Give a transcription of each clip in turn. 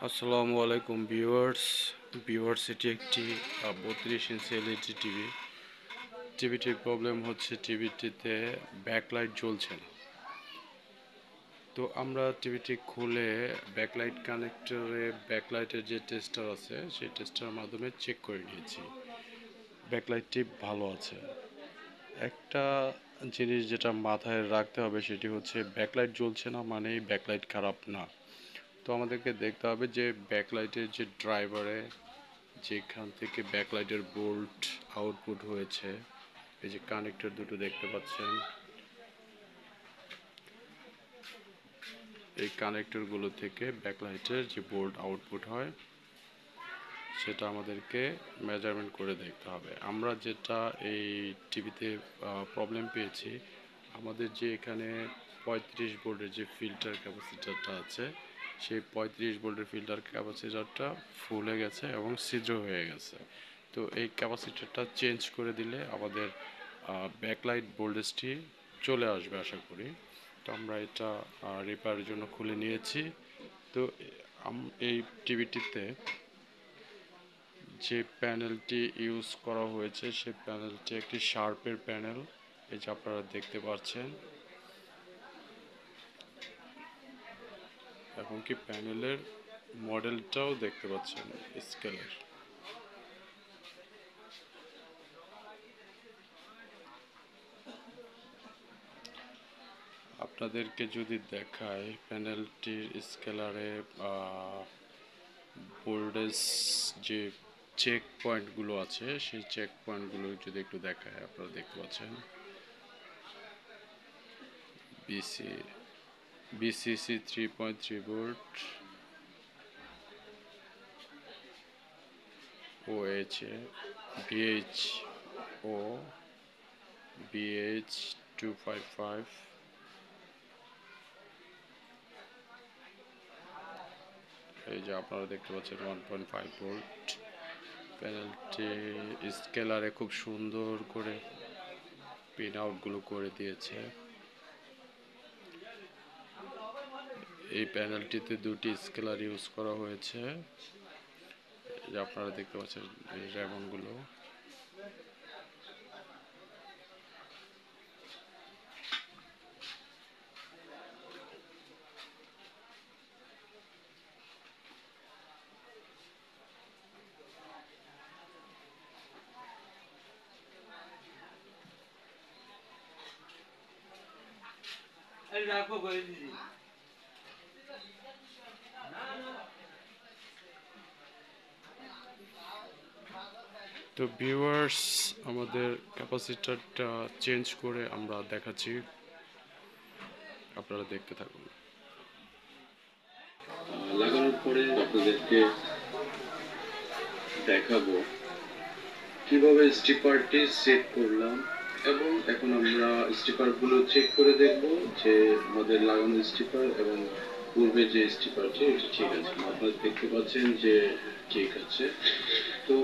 আসসালামু আলাইকুম ভিউয়ার্স এটি একটি 32 ইঞ্চি এলইডি টিভিটির প্রবলেম হচ্ছে টিভিটিতে ব্যাকলাইট জ্বলছে না। তো আমরা টিভিটি খুলে ব্যাকলাইট কানেক্টরে ব্যাকলাইটের যে টেস্টার আছে সেই টেস্টারের মাধ্যমে চেক করে নিয়েছি, ব্যাকলাইটটি ভালো আছে। একটা জিনিস যেটা মাথায় রাখতে হবে সেটি হচ্ছে ব্যাকলাইট জ্বলছে না মানেই ব্যাকলাইট খারাপ না। তো আমাদেরকে দেখতে হবে যে ব্যাকলাইটের যে ড্রাইভারে যেখান থেকে ব্যাকলাইটের বোল্ট আউটপুট হয়েছে, এই যে কানেক্টর দুটো দেখতে পাচ্ছেন, এই কানেক্টরগুলো থেকে ব্যাকলাইটের যে বোল্ট আউটপুট হয় সেটা আমাদেরকে মেজারমেন্ট করে দেখতে হবে। আমরা যেটা এই টিভিতে প্রবলেম পেয়েছি, আমাদের যে এখানে 35 ভোল্টের যে ফিল্টার ক্যাপাসিটারটা আছে সেই 35 ভোল্টের ফিল্টার ক্যাপাসিটারটা ফুলে গেছে এবং ছিদ্র হয়ে গেছে। তো এই ক্যাপাসিটারটা চেঞ্জ করে দিলে আমাদের ব্যাকলাইট ভোল্টেজটি চলে আসবে আশা করি। তো আমরা এটা রিপেয়ারের জন্য খুলে নিয়েছি। তো এই টিভিটিতে যে প্যানেলটি ইউজ করা হয়েছে সেই প্যানেলটি একটি শার্পের প্যানেল, এই যে আপনারা দেখতে পাচ্ছেন, এবং কি প্যানেলের মডেলটাও দেখতে পাচ্ছেন স্কেলের। আপনাদেরকে যদি দেখায় প্যানেলটির স্কেলারে ভোল্টেজ যে চেক পয়েন্টগুলো আছে সেই চেক পয়েন্টগুলো যদি একটু দেখায়, আপনারা দেখতে পাচ্ছেন BCC 3.3 volt, OHA, VHO, BH 255, এই যে আপনারা দেখতে পাচ্ছেন 1.5 ভোল্ট। প্যানেলটি স্কেলারে খুব সুন্দর করে পিন আউটগুলো করে দিয়েছে। এই প্যানেলটিতে দুটি স্কেলার ইউজ করা হয়েছে, যে আপনারা দেখতে পাচ্ছেন এই রেবনগুলো। তো ভিউয়ার্স, আমাদের ক্যাপাসিটরটা চেঞ্জ করে আমরা দেখাচ্ছি, আপনারা দেখতে থাকুন। লাগানোর পরে আপনাদেরকে দেখাবো কিভাবে স্টিপারটি সেট করলাম, এবং এখন আমরা স্টিপারগুলো চেক করে দেখব যে আমাদের লাগানো স্টিপার এবং পূর্বে যে স্টিপারটি এটা ঠিক আছে। আপনারা দেখতে পাচ্ছেন যে ঠিক আছে। তো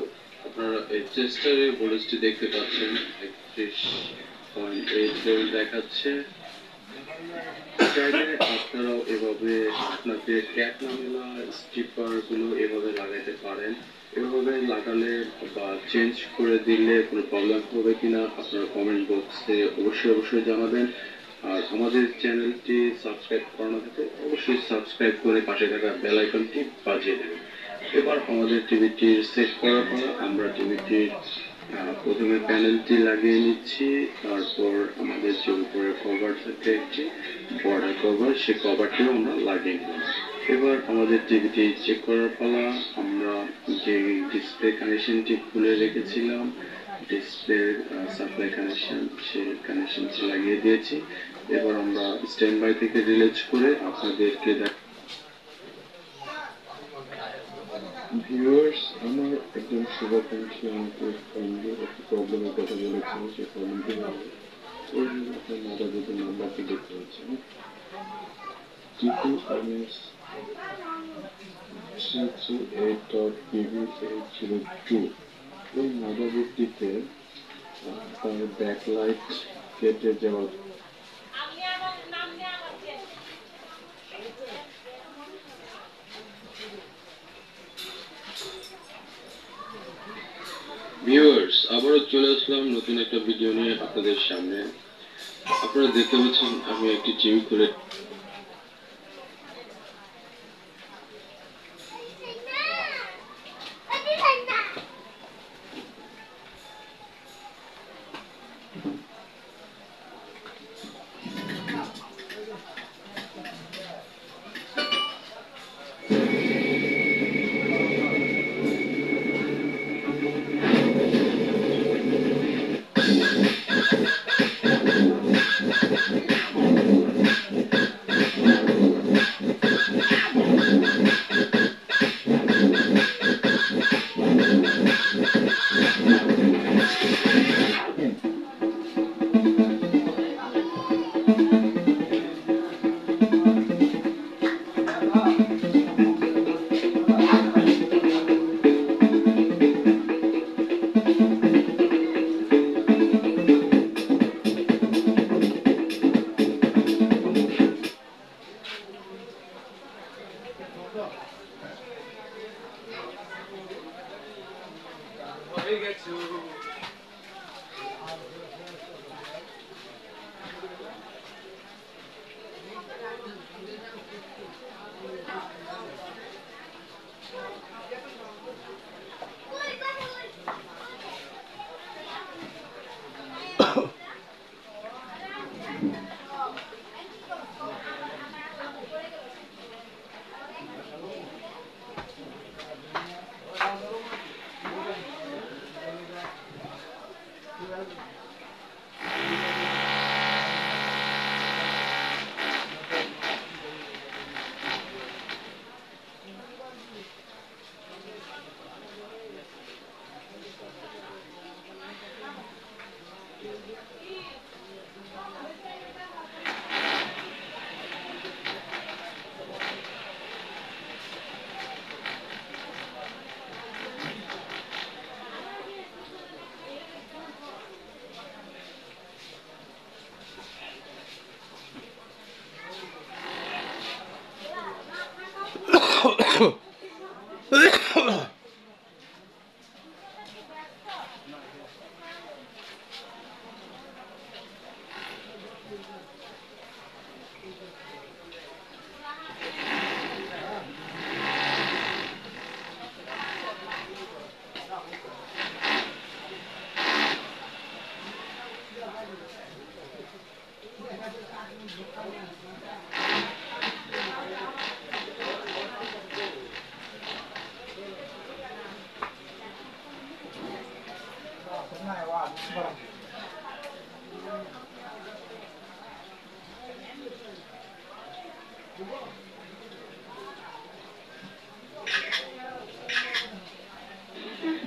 আপনারা এই টেস্টারে ভোল্টেজটি দেখতে পাচ্ছেন 31.8 দেখাচ্ছে। চাইলে আপনারাও এভাবে আপনাদের ক্যাপ নামেলা স্টিপারগুলো এভাবে লাগাইতে পারেন। এভাবে লাগালে বা চেঞ্জ করে দিলে কোনো প্রবলেম হবে কিনা আপনারা কমেন্ট বক্সে অবশ্যই জানাবেন। আর আমাদের চ্যানেলটি সাবস্ক্রাইব করানো থাকে অবশ্যই সাবস্ক্রাইব করে পাশে থাকা বেল আইকনটি বাজিয়ে দেবেন। এবার আমাদের টিভিটির সেট করার পর আমরা টিভিটির প্রথমে প্যানেলটি লাগিয়ে নিচ্ছি, তারপর আমাদের যে উপরে কভার থাকে একটি বর্ডার কভার, সেই কভারটিও আমরা লাগিয়ে নিলাম। এবার আমাদের টিভিটি চেক করার পালা। আমরা যে ডিসপ্লে কানেকশনটি খুলে রেখেছিলাম, ডিসপ্লে সাপ্লাই কানেকশন, সেই কানেকশনটি লাগিয়ে দিয়েছি। এবার আমরা স্ট্যান্ড বাই থেকে রিলিজ করে আপনাদেরকে ভিউয়ার্স, আমার একজন শুভাকাঙ্ক্ষী আমাকে কাইন্ডলি একটা প্রবলেমের কথা বলেছেন। সেই প্রবলেমটি হলো এই আপনার মাদারবোর্ডের নাম্বারটি দেখতে পাচ্ছেন TPMS 338.PB802। এই মাদারবোর্ডটিতে তার ব্যাকলাইট কেটে যাওয়ার ভিউয়ার্স, আবারও চলে আসলাম নতুন একটা ভিডিও নিয়ে আপনাদের সামনে। আপনারা দেখতে পাচ্ছেন আমি একটি জিম করে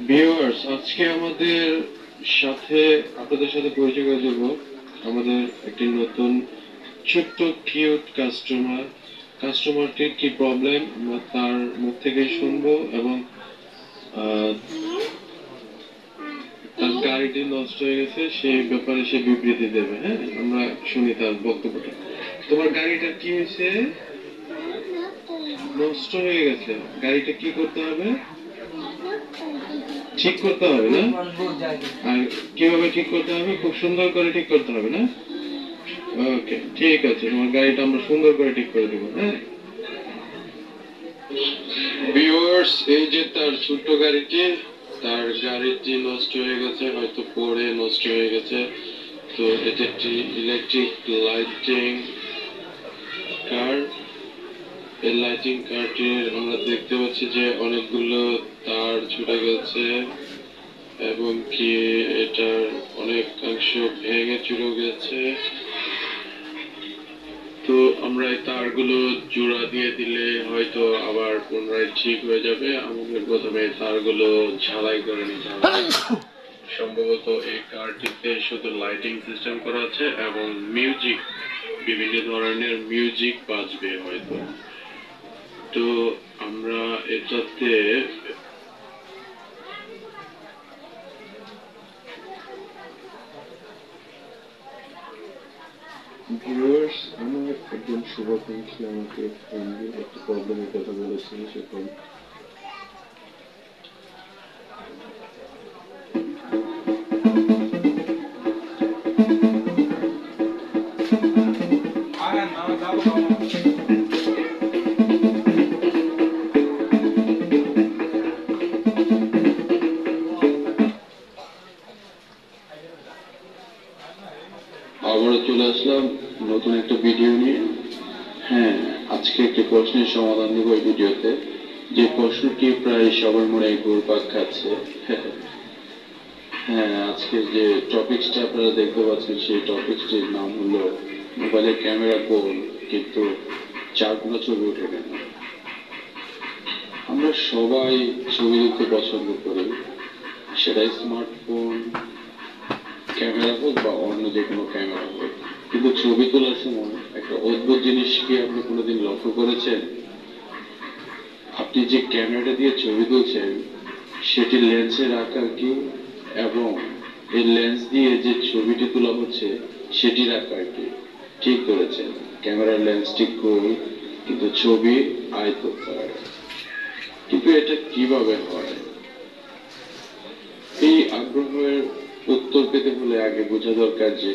ভিউয়ার্স, আজকে আপনাদের সাথে পরিচয় করে দেব আমাদের একটি নতুন ছোট্ট কিউট কাস্টমারটির কি প্রবলেম আমরা তার মুখ থেকে শুনবো এবং আহ, তার গাড়িটি নষ্ট হয়ে গেছে সেই ব্যাপারে সে বিবৃতি দেবে। হ্যাঁ, আমরা শুনি তার বক্তব্যটা। তোমার গাড়িটা কি হয়েছে? নষ্ট হয়ে গেছে। গাড়িটা কি করতে হবে? ঠিক করতে হবে না? আর কিভাবে ঠিক করতে হবে? খুব সুন্দর করে ঠিক করতে হবে না? ওকে, ঠিক আছে, তোমার গাড়িটা আমরা সুন্দর করে ঠিক করে দেবো। হ্যাঁ ভিউয়ার্স, এই যে তার ছোট্ট গাড়িটি, তার গাড়িটি নষ্ট হয়ে গেছে, হয়তো পড়ে নষ্ট হয়ে গেছে। তো এটা একটি ইলেকট্রিক লাইটিং কার। এই লাইটিং কারটির আমরা দেখতে পাচ্ছি যে অনেকগুলো তার ছুটে গেছে এবং কি এটার অনেকাংশ ভেঙে চুরে গেছে। তো আমরা এই তারগুলো জোড়া দিয়ে দিলে হয়তো আবার পুনরায় ঠিক হয়ে যাবে। আমাদের প্রথমে তারগুলো ঝালাই করে নিতে হবে। সম্ভবত এই কারটিতে শুধু লাইটিং সিস্টেম করা আছে এবং বিভিন্ন ধরনের মিউজিক বাজবে হয়তো। তো আমরা এটাতে ভিউয়ার্স, আমার একজন শুভাকাঙ্ক্ষী আমাকে ফোন দিয়ে একটা প্রবলেমের কথা বলেছিল। প্রশ্নের সমাধান দেবো এই ভিডিওতে। যে প্রশ্নটি প্রায় সবার মনে ঘুরপাক খাচ্ছে। হ্যাঁ, আজকের যে টপিকসটা আপনারা দেখতে পাচ্ছেন সেই টপিকসটির নাম হলো মোবাইলের ক্যামেরা গোল কিন্তু 4 কোনা ছবি ওঠে কেন। আমরা সবাই ছবি তুলতে পছন্দ করি, সেটা স্মার্টফোন ক্যামেরা হোক বা অন্য যে কোনো ক্যামেরা হোক, কিন্তু ছবি তোলার সময় একটা অদ্ভুত জিনিস কি আপনি কোনোদিন লক্ষ্য করেছেন? আপনি যে ক্যামেরাটা দিয়ে ছবি তুলছেন সেটি লেন্সের আকার কি, এবং এই লেন্স দিয়ে যে ছবিটি তোলা হচ্ছে সেটির আকার কি? ঠিক করেছেন, ক্যামেরার লেন্সটি গোল কিন্তু ছবি আয়তাকার। কিন্তু এটা কিভাবে হয়? এই আগ্রহের উত্তর পেতে হলে আগে বোঝা দরকার যে